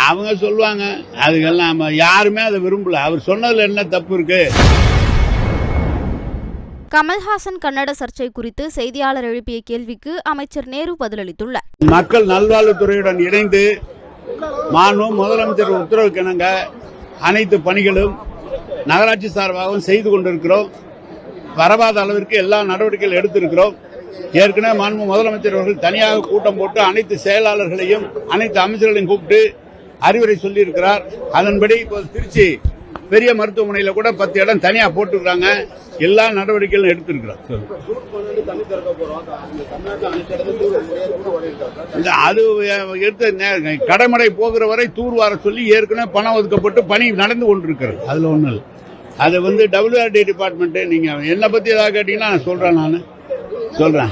அவங்க சொல்லுவாங்க, அதுக்கெல்லாம் யாருமே அதை விரும்பல. அவர் சொன்னதுல என்ன தப்பு இருக்கு? கமல்ஹாசன் கன்னட சர்ச்சை குறித்து செய்தியாளர் எழுப்பிய கேள்விக்கு அமைச்சர் நேரு பதிலளித்துள்ளார். மக்கள் நல்வாழ்வுத்துறையுடன் இணைந்து முதலமைச்சர் உத்தரவுக்கிணங்க அனைத்து பணிகளும் நகராட்சி சார்பாகவும் செய்து கொண்டிருக்கிறோம். வரவாத அளவிற்கு எல்லா நடவடிக்கைகள் எடுத்திருக்கிறோம். ஏற்கனவே முதலமைச்சர் அவர்கள் தனியாக கூட்டம் போட்டு அனைத்து செயலாளர்களையும் அனைத்து அமைச்சர்களையும் கூப்பிட்டு அறிவுரை சொல்லியிருக்கிறார். அதன்படி இப்போ திருச்சி பெரிய மருத்துவமனையில் கூட 10 இடம் தனியா போட்டுருக்காங்க. எல்லா நடவடிக்கைகளும் எடுத்திருக்கிறோம். அது எடுத்து கடைமடை போகிற வரை தூர்வார சொல்லி ஏற்கனவே பணம் ஒதுக்கப்பட்டு பணி நடந்து கொண்டிருக்கிறது. அதுல ஒண்ணு இல்லை. அது WRD டிபார்ட்மெண்ட். நீங்க என்ன பத்தி ஏதாவது கேட்டீங்கன்னா நான் சொல்றேன்.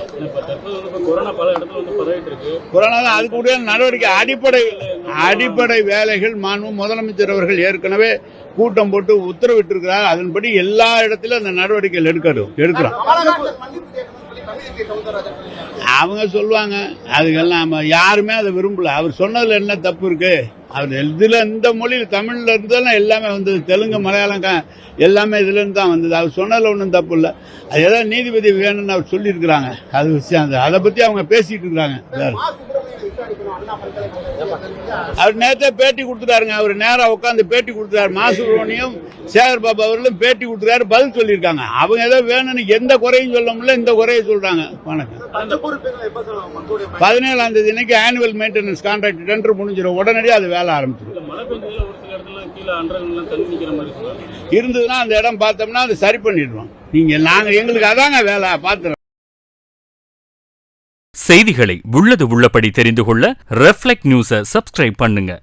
கொரோனா தான் அதுக்கு உடைய நடவடிக்கை. அடிப்படை வேலைகள் முதலமைச்சர் அவர்கள் ஏற்கனவே கூட்டம் போட்டு உத்தரவிட்டிருக்கிறார். அதன்படி எல்லா இடத்திலும் அந்த நடவடிக்கைகள் எடுக்கிறோம். அவங்க சொல்லுவாங்க, அதுக்கெல்லாம் யாருமே அதை விரும்பல. அவர் சொன்னதுல என்ன தப்பு இருக்கு? அவர் இதுல இந்த மொழியில் தமிழ்ல இருந்தெல்லாம் எல்லாமே வந்தது. தெலுங்கு, மலையாளம் எல்லாமே இதுல இருந்து தான் வந்தது. அவர் சொன்னதுல ஒன்றும் தப்பு இல்லை. அது ஏதாவது நீதிபதி வேணும்னு அவர் சொல்லி இருக்கிறாங்க. அது விஷயம். அதை பத்தி அவங்க பேசிட்டு இருக்கிறாங்க. அவர் நேரத்தை பேட்டி கொடுத்துட்டாருங்க. அவர் நேரம் உட்காந்து பேட்டி கொடுத்துட்டாரு. மாசுப்ரமணியம், சேகர் பாபு அவர்களும் பேட்டி கொடுத்துட்டாரு, பதில் சொல்லியிருக்காங்க. அவங்க ஏதோ வேணும்னு எந்த குறையும் சொல்ல முடியல, இந்த குறையை சொல்றாங்க. வணக்கம். 17ஆம் தேதி அன்னைக்கு ஆனுவல் மெயின்டெனன்ஸ் கான்ட்ராக்ட் டெண்டர் முடிஞ்சிடும். உடனடியாக அது வேலை ஆரம்பிச்சிடும். இருந்ததுன்னா அந்த இடம் பார்த்தோம்னா அது சரி பண்ணிடுவோம். எங்களுக்கு அதாங்க வேலை பார்த்து. செய்திகளை உள்ளது உள்ளபடி தெரிந்து கொள்ள ரெஃப்ளெக்ட் நியூஸை சப்ஸ்கிரைப் பண்ணுங்க.